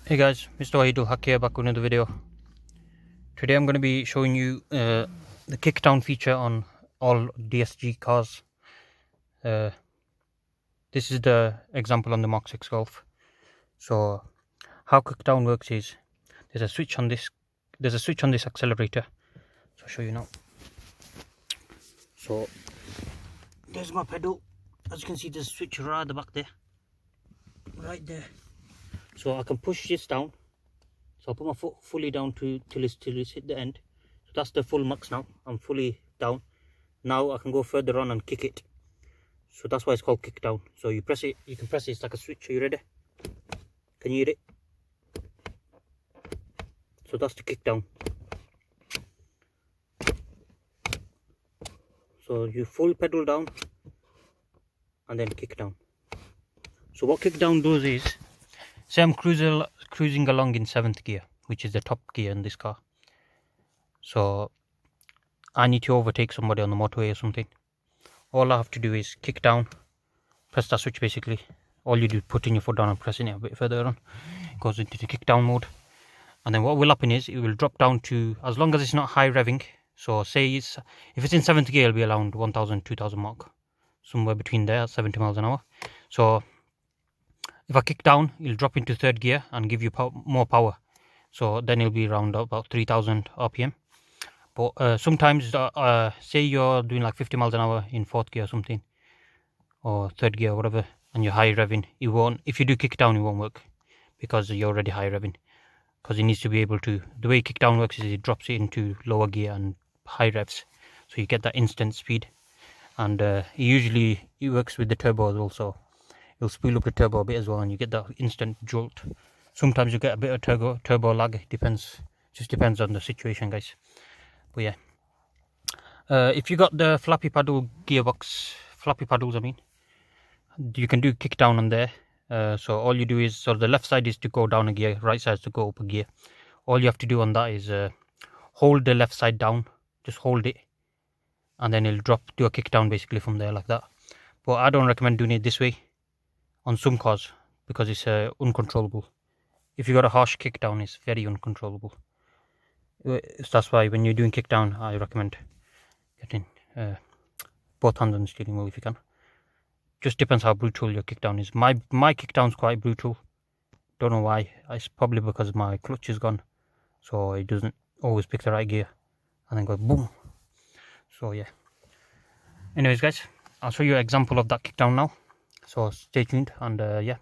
Hey guys, Mr. Wahidul Haq here, back with another video. Today I'm going to be showing you the Kickdown feature on all DSG cars. This is the example on the MK6 Golf. So how Kickdown works is there's a switch on this accelerator. So I'll show you now. So there's my pedal. As you can see, there's a switch right at the back there, right there. So I can push this down. So I'll put my foot fully down till it's hit the end. So that's the full max now. I'm fully down. Now I can go further on and kick it. So that's why it's called kick down. So you press it, you can press it, it's like a switch. Are you ready? Can you hear it? So that's the kick down. So you full pedal down and then kick down. So what kick down does is, say I'm cruising along in 7th gear, which is the top gear in this car. So I need to overtake somebody on the motorway or something. All I have to do is kick down, press that switch basically. All you do is putting your foot down and pressing it a bit further on. It goes into the kick down mode. And then what will happen is it will drop down to, as long as it's not high revving. So say if it's in 7th gear, it'll be around 1000, 2000 mark. Somewhere between there, 70 miles an hour. So if I kick down, it'll drop into 3rd gear and give you more power. So then it'll be around about 3000 RPM. But sometimes, say you're doing like 50 miles an hour in 4th gear or something, or 3rd gear or whatever, and you're high revving, it won't. If you do kick down, it won't work because you're already high revving. Because it needs to be able to. The way kick down works is it drops it into lower gear and high revs, so you get that instant speed. And it works with the turbo as well. So it'll spool up the turbo a bit as well, and you get that instant jolt. Sometimes you get a bit of turbo lag. It depends. Just depends on the situation, guys. But yeah, if you got the flappy paddles, I mean, you can do kick down on there. So all you do is, so the left side is to go down a gear, right side is to go up a gear. All you have to do on that is hold the left side down, just hold it, and then it'll do a kick down basically from there like that. But I don't recommend doing it this way on some cars because it's uncontrollable. If you got a harsh kick down, it's very uncontrollable. That's why when you're doing kick down, I recommend getting both hands on the steering wheel if you can. Just depends how brutal your kick down is. My kick down's quite brutal. Don't know why. It's probably because my clutch is gone, so it doesn't always pick the right gear and then go boom. So yeah. Anyways guys, I'll show you an example of that kick down now. So stay tuned, and yeah,